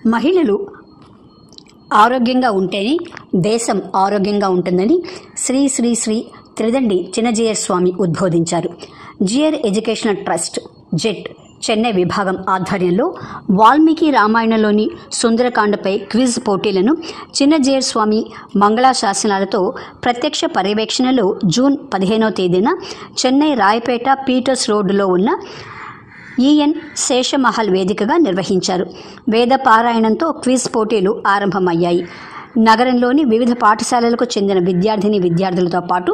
మహిళలు ఆరోగ్యంగా ఉంటేనే దేశం ఆరోగ్యంగా ఉంటుందని శ్రీ శ్రీ శ్రీ త్రిదండి చిన్నజీయర్ స్వామి ఉద్బోధించారు. Jeeyar educational trust JET Chennai విభాగం ఆధ్వర్యంలో వాల్మీకి రామాయణంలోని సుందరకాండపై క్విజ్ పోటీలను చిన్నజీయర్ స్వామి మంగళాశాసనాలతో ప్రత్యక్ష పర్యవేక్షణలో జూన్ 15వ తేదీన చెన్నై రాయపేట పీటర్స్ రోడ్డులో ఉన్న ఈఎన్ శేషమహల్ వేదికగా నిర్వహించారు. వేద పారాయణంతో క్విజ్ పోటీలు ఆరంభమయ్యాయి. నగరంలోని వివిధ పాఠశాలలకు చెందిన విద్యార్థులతో పాటు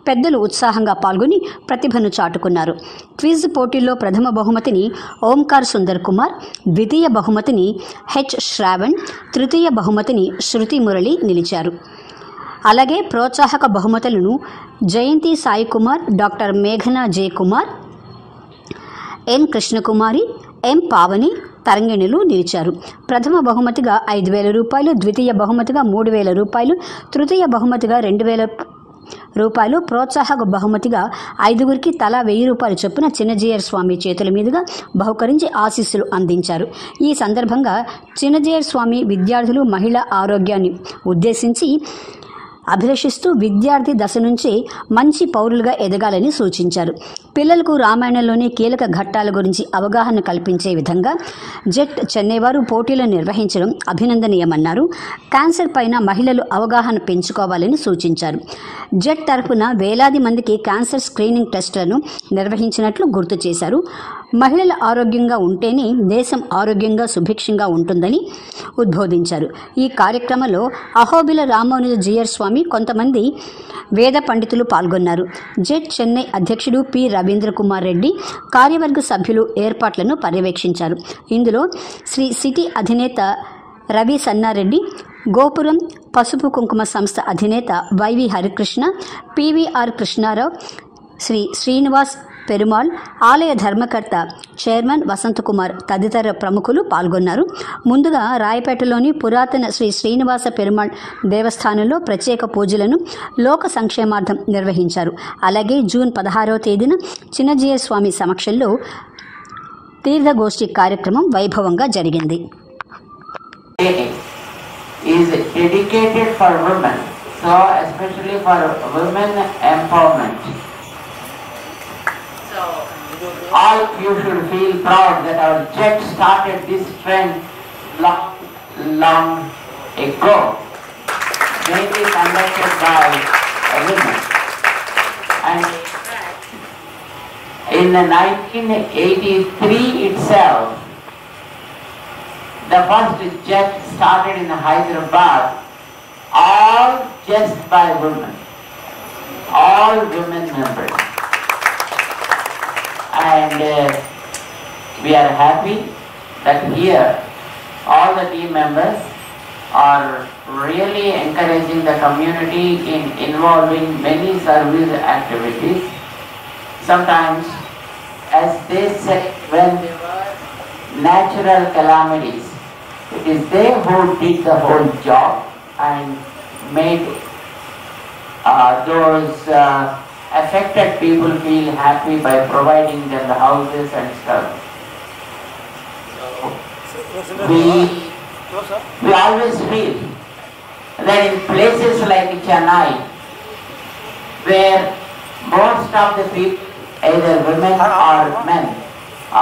పెద్దలు ఉత్సాహంగా పాల్గొని ప్రతిభను చాటుకున్నారు. క్విజ్ పోటీల్లో ప్రథమ బహుమతిని ఓంకార్ సుందర్ కుమార్, ద్వితీయ బహుమతిని హెచ్ శ్రావణ్, తృతీయ బహుమతిని శృతి మురళి నిలిచారు. అలాగే ప్రోత్సాహక బహుమతులను జయంతి సాయి కుమార్, డాక్టర్ మేఘనా జే కుమార్, ఎన్ కృష్ణకుమారి, ఎం పావని తరంగిణులు నిలిచారు. ప్రథమ బహుమతిగా 5,000 రూపాయలు, ద్వితీయ బహుమతిగా 3,000 రూపాయలు, తృతీయ బహుమతిగా 2,000 రూపాయలు, ప్రోత్సాహక బహుమతిగా 5గురికి తలా 1,000 రూపాయలు చొప్పున చిన్నజీయర్ స్వామి చేతుల మీదుగా బహుకరించి ఆశీస్సులు అందించారు. ఈ సందర్భంగా చిన్నజీయర్ స్వామి విద్యార్థులు మహిళా ఆరోగ్యాన్ని ఉద్దేశించి అభిలషిస్తూ విద్యార్థి దశ నుంచే మంచి పౌరులుగా ఎదగాలని సూచించారు. పిల్లలకు రామాయణంలోని కీలక ఘట్టాల గురించి అవగాహన కల్పించే విధంగా జెట్ చెన్నై వారు పోటీలను నిర్వహించడం అభినందనీయమన్నారు. క్యాన్సర్ పైన మహిళలు అవగాహన పెంచుకోవాలని సూచించారు. జెట్ తరఫున వేలాది మందికి క్యాన్సర్ స్క్రీనింగ్ టెస్టులను నిర్వహించినట్లు గుర్తు చేశారు. మహిళల ఆరోగ్యంగా ఉంటేనే దేశం ఆరోగ్యంగా సుభిక్షంగా ఉంటుందని ఉద్బోధించారు. ఈ కార్యక్రమంలో అహోబిల రామానుజ జీయర్ స్వామి, కొంతమంది వేద పండితులు పాల్గొన్నారు. జెట్ చెన్నై అధ్యక్షుడు పి రవీంద్ర కుమార్ రెడ్డి, కార్యవర్గ సభ్యులు ఏర్పాట్లను పర్యవేక్షించారు. ఇందులో శ్రీ సిటీ అధినేత రవి సన్నారెడ్డి, గోపురం పసుపు కుంకుమ సంస్థ అధినేత వైవి హరికృష్ణ, పివిఆర్ కృష్ణారావు, శ్రీ శ్రీనివాస్ పెరుమాళ్, ఆలయ ధర్మకర్త చైర్మన్ వసంతకుమార్ తదితర ప్రముఖులు పాల్గొన్నారు. ముందుగా రాయపేటలోని పురాతన శ్రీ శ్రీనివాస పెరుమాళ్ దేవస్థానంలో ప్రత్యేక పూజలను లోక సంక్షేమార్థం నిర్వహించారు. అలాగే జూన్ 16వ తేదీన చిన్నజీయర్ స్వామి సమక్షంలో తీర్థగోష్ఠి కార్యక్రమం వైభవంగా జరిగింది. Is dedicated for women, so especially for women empowerment. So all you should feel proud that our jet started this trend long ago, mainly conducted by women. And in 1983 itself, the first jet started in Hyderabad, all just by women, all women members. And we are happy that here all the team members are really encouraging the community in involving many service activities. Sometimes, as they said, when there were natural calamities, it is they who did the whole job and made those affected people feel happy by providing them the houses and stuff. We always feel that in places like Chennai, where most of the people, either women or men,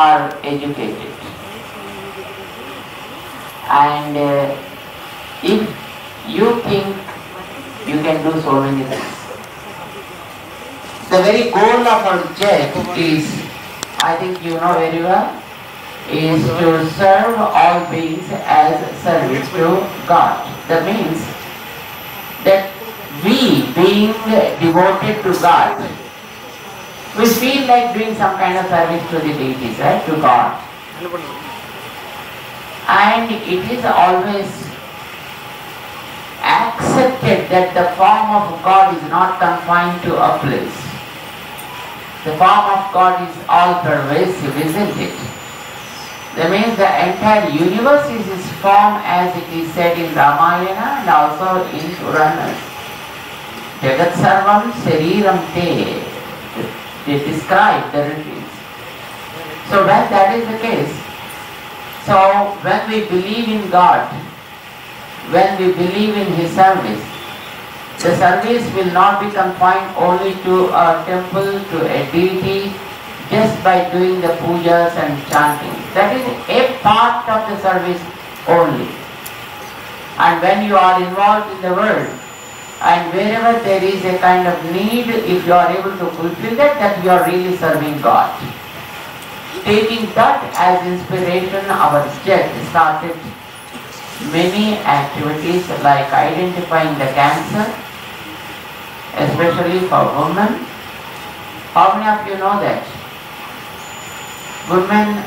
are educated. And if you think you can do so many things, the very goal of our jet is, I think you know very well, is to serve all beings as service to God. That means that we, being devoted to God, we feel like doing some kind of service to the deities, right, to God. And it is always accepted that the form of God is not confined to a place. The form of God is all pervasive, isn't it? That means the entire universe is His form, as it is said in Ramayana and also in Puranas. Jagat Sarvam Shariram Te. They describe the retreats. So when that is the case, So when we believe in God, when we believe in His service, the service will not be confined only to a temple, to a deity, just by doing the pujas and chanting. That is a part of the service only. And when you are involved in the world, and wherever there is a kind of need, if you are able to fulfill that you are really serving God. Taking that as inspiration, our jet started many activities like identifying the cancer, especially for women. How many of you know that? Women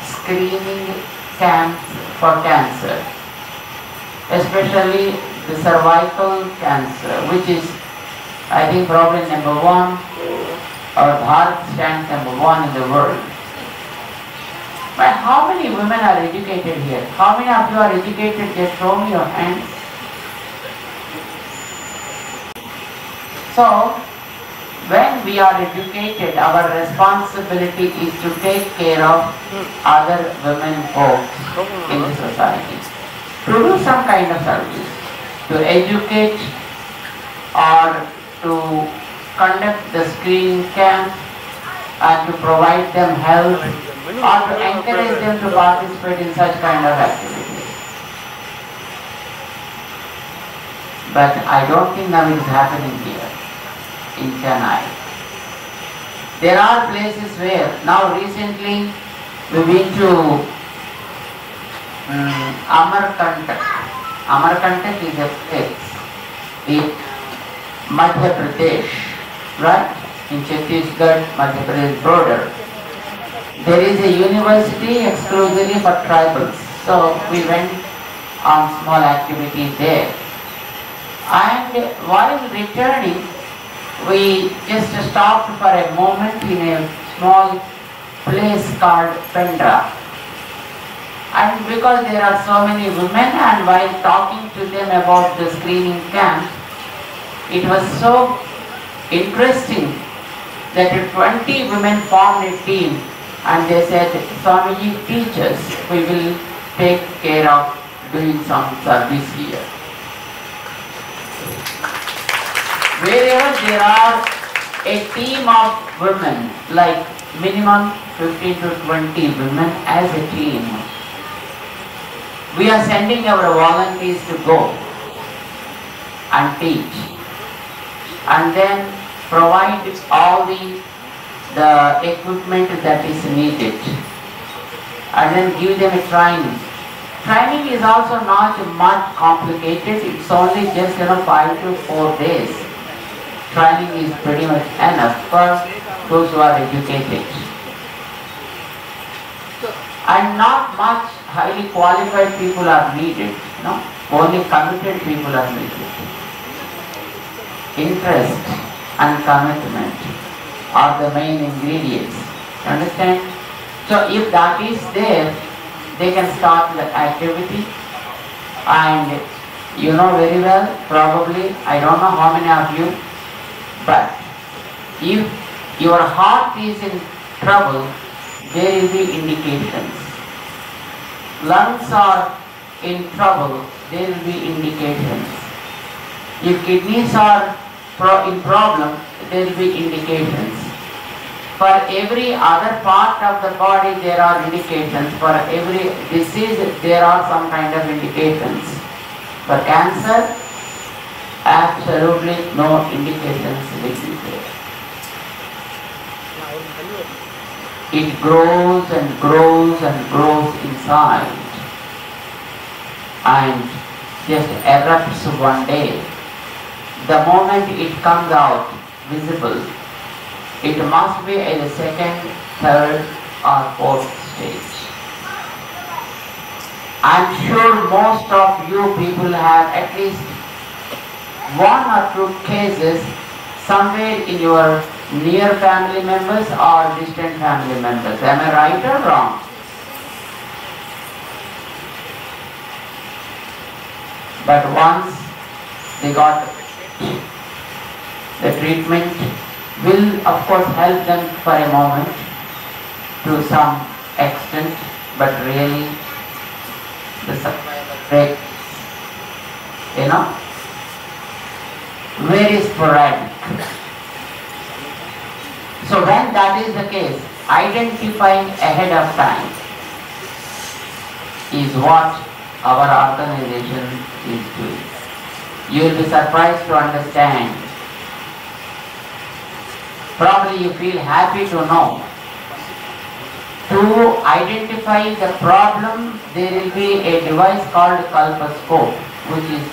screening camps for cancer, especially the cervical cancer, which is, I think, probably number one, or Bharat stands number one in the world. But how many women are educated here? How many of you are educated? Just show me your hands. So, when we are educated, our responsibility is to take care of other women folks in the society. To do some kind of service, to educate or to conduct the screening camp and to provide them help or to encourage them to participate in such kind of activities. But I don't think now it is happening here in Chennai. There are places where, now recently we've been to Amarkantak. Amarkantak is a place in Madhya Pradesh, right? In Chhattisgarh, Madhya Pradesh border. There is a university exclusively for tribals. So we went on small activity there. And while returning, we just stopped for a moment in a small place called Pendra. And because there are so many women, and while talking to them about the screening camp, it was so interesting that 20 women formed a team and they said, Swamiji, teach us, we will take care of doing some service here. Wherever there are a team of women, like minimum 15 to 20 women as a team, we are sending our volunteers to go and teach and then provide all the equipment that is needed and then give them a training. Training is also not much complicated, it's only just 5 to 4 days. Training is pretty much enough for those who are educated. And not much highly qualified people are needed, no? Only committed people are needed. Interest and commitment are the main ingredients. Understand? So if that is there, they can start the activity. And you know very well, probably, I don't know how many of you, but if your heart is in trouble, there will be indications. Lungs are in trouble, there will be indications. If kidneys are in problem, there will be indications. For every other part of the body there are indications. For every disease there are some kind of indications. For cancer, absolutely no indications will be there. It grows and grows and grows inside and just erupts one day. The moment it comes out visible, it must be in the second, third or fourth stage. I'm sure most of you people have at least 1 or 2 cases somewhere in your near family members or distant family members. Am I right or wrong? But once they got the treatment will of course help them for a moment to some extent, but really the survival rate, very sporadic. So when that is the case, identifying ahead of time is what our organization is doing. You will be surprised to understand. Probably you feel happy to know. To identify the problem, there will be a device called colposcope, which is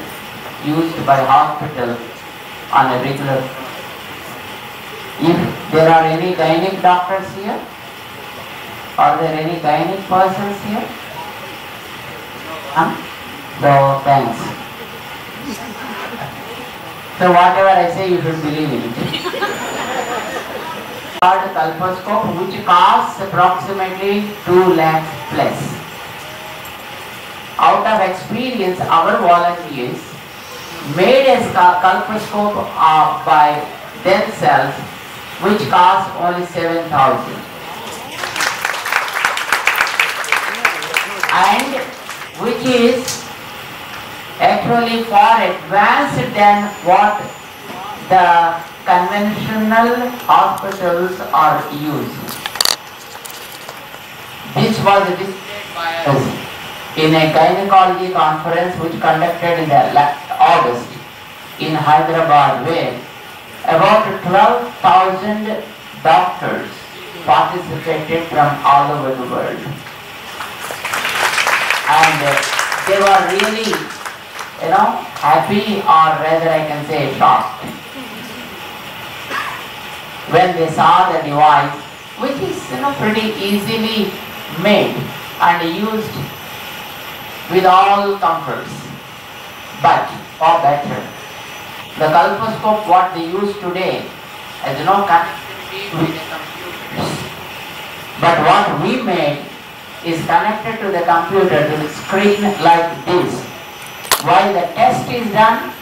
used by hospitals on a regular basis. If there are any gynec doctors here, are there any gynec persons here? So thanks. So whatever I say, you should believe in it. Called colposcope, which costs approximately 2 lakhs plus. Out of experience, our volunteers made a colposcope by themselves, which costs only 7,000. And which is actually far advanced than what the conventional hospitals are using. This was displayed by us in a gynecology conference which conducted in the last August in Hyderabad, where about 12,000 doctors participated from all over the world. And they were really, happy, or rather I can say shocked, when they saw the device, which is pretty easily made and used with all comforts, but or better. The colposcope what they use today has no connectivity with the computers, but what we made is connected to the computer, to the screen like this. While the test is done,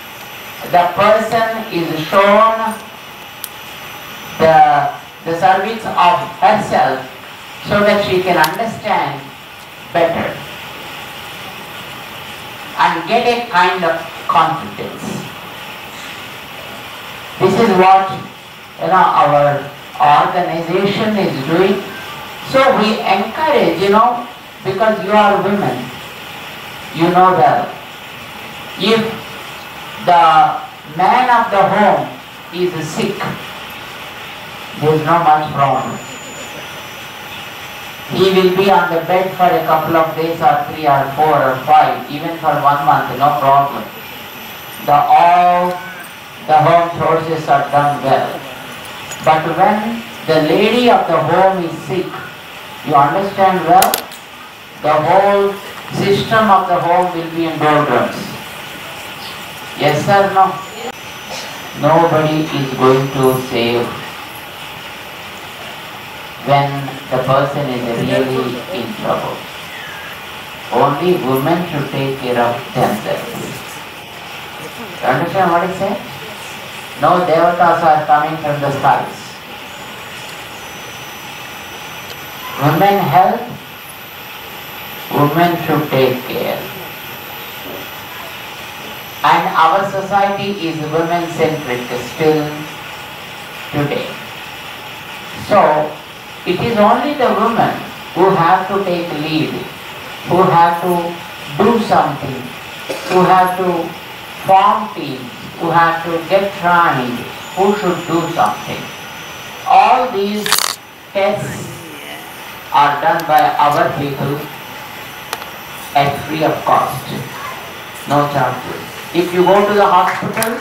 the person is shown the cervix of herself so that she can understand better and get a kind of confidence. This is what our organization is doing. So we encourage, because you are women, you know that if the man of the home is sick, there is not much problem. He will be on the bed for a couple of days or 3 or 4 or 5, even for 1 month, no problem. All the home sources are done well. But when the lady of the home is sick, you understand well, the whole system of the home will be in doldrums. Yes or no? Nobody is going to save when the person is really in trouble. Only women should take care of themselves. You understand what I say? No devatas are coming from the skies. Women help, women should take care. And our society is women-centric still today. So, it is only the women who have to take lead, who have to do something, who have to form teams, who have to get trained, who should do something. All these tests are done by our people at free of cost, no charges. If you go to the hospital,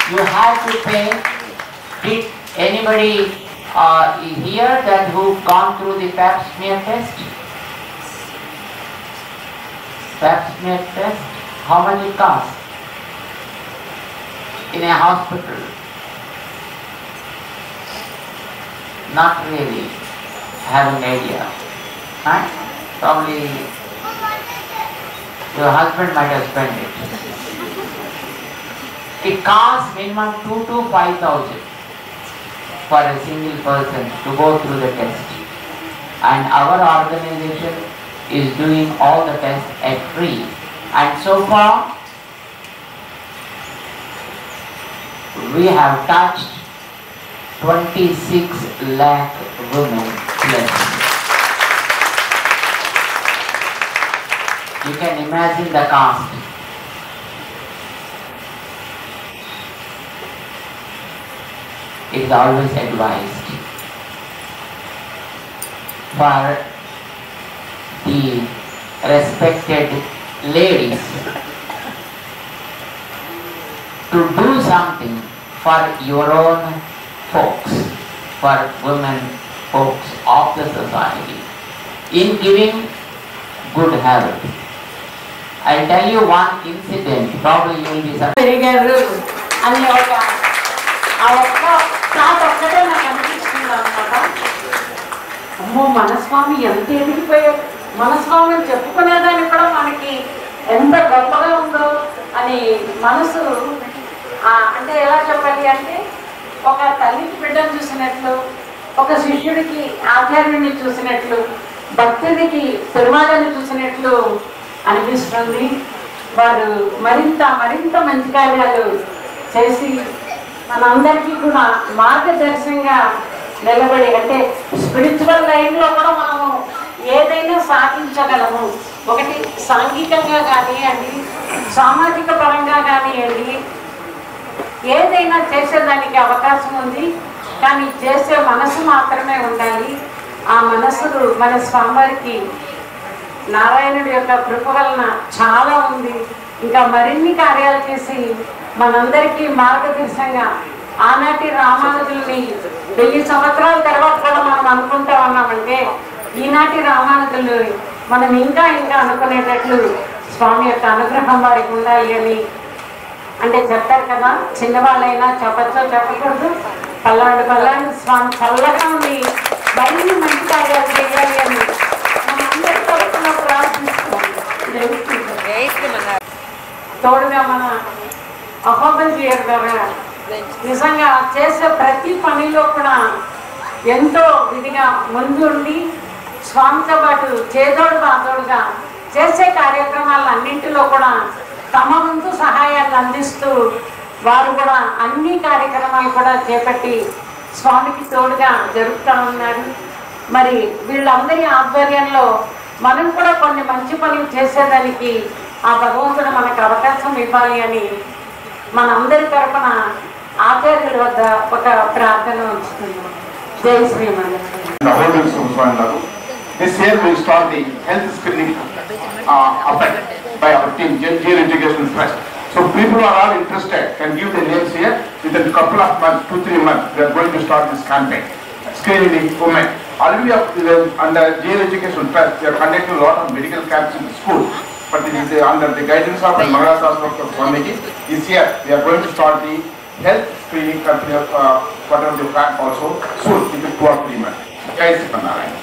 you have to pay. Did anybody here that who gone through the pap smear test? Pap smear test, how much it costs? In a hospital? Not really having idea. Right? Probably your husband might have spent it. It costs minimum 2,000 to 5,000 for a single person to go through the test. and our organization is doing all the tests at free. And so far, we have touched 26 lakh women plus. You can imagine the cost. It is always advised for the respected ladies to do something for your own folks, for women folks of the society, in giving good health. I'll tell you one incident, probably you will be surprised. అమ్మో మనస్వామి ఎంత ఎదిగిపోయాడు, మనస్వామిని చెప్పుకునేదానికి కూడా మనకి ఎంత గొప్పగా ఉందో అని మనసు అంటే ఎలా చెప్పాలి అంటే, ఒక తల్లికి బిడ్డను చూసినట్లు, ఒక శిష్యుడికి ఆచార్యుడిని చూసినట్లు, భక్తుడికి పెరుమాళని చూసినట్లు అనిపిస్తుంది. వారు మరింత మరింత మంచి కార్యాలు చేసి మనందరికీ కూడా మార్గదర్శనంగా నిలబడి, అంటే స్పిరిచువల్ లైన్లో కూడా మనము ఏదైనా సాధించగలము. ఒకటి సాంఘికంగా కానివ్వండి, సామాజిక పరంగా కానివ్వండి, ఏదైనా చేసేదానికి అవకాశం ఉంది. కానీ చేసే మనసు మాత్రమే ఉండాలి. ఆ మనసులు మన స్వామివారికి నారాయణుడి యొక్క కృప వలన చాలా ఉంది. ఇంకా మరిన్ని కార్యాలు చేసి మనందరికీ మార్గదర్శనంగా, ఆనాటి రామానుజుల్ని 1000 సంవత్సరాల తర్వాత కూడా మనం అనుకుంటా ఉన్నామంటే, ఈనాటి రామానుజులు మనం ఇంకా ఇంకా అనుకునేటట్లు స్వామి యొక్క అనుగ్రహం వారికి ఉండాలి అని అంటే చెప్తారు కదా, చిన్నవాళ్ళైనా చెప్పచ్చో చెప్పకూడదు, పల్లాడు స్వామి చల్లగా ఉంది, మరిన్ని మంచి కార్యాలు చేయాలి అని మనందరి తరఫున ప్రార్థిస్తున్నాం. తోడుగా మన అహోబల్జీయర్ గారు నిజంగా చేసే ప్రతి పనిలో కూడా ఎంతో విధిగా ముందుండి స్వామితో పాటు చేదోడు బాదోడుగా చేసే కార్యక్రమాలన్నింటిలో కూడా తమ వంతు సహాయాన్ని అందిస్తూ వారు కూడా అన్ని కార్యక్రమాలు కూడా చేపట్టి స్వామికి తోడుగా జరుపుతూ ఉన్నారు. మరి వీళ్ళందరి ఆధ్వర్యంలో మనం కూడా కొన్ని మంచి పనులు చేసేదానికి ఆ భగవంతుడు మనకు అవకాశం ఇవ్వాలి అని మనందరి తరఫున ఆచార్యుల వద్ద ఒక ప్రార్థన ఉంచుతున్నాం. జై Shriman. This year we start the health screening by our team, GR Education Trust. So people who are all interested can give their names here. Within a couple of months, 2-3 months, we are going to start this campaign, screening the women. Already under GR Education Trust, we are conducting a lot of medical camps in the school. But it is under the guidance of Mangala Sastra Swamiji. This year we are going to start the health screening campaign, whatever the plan also soon, within 2 or 3 months. Jai Sri Narayan.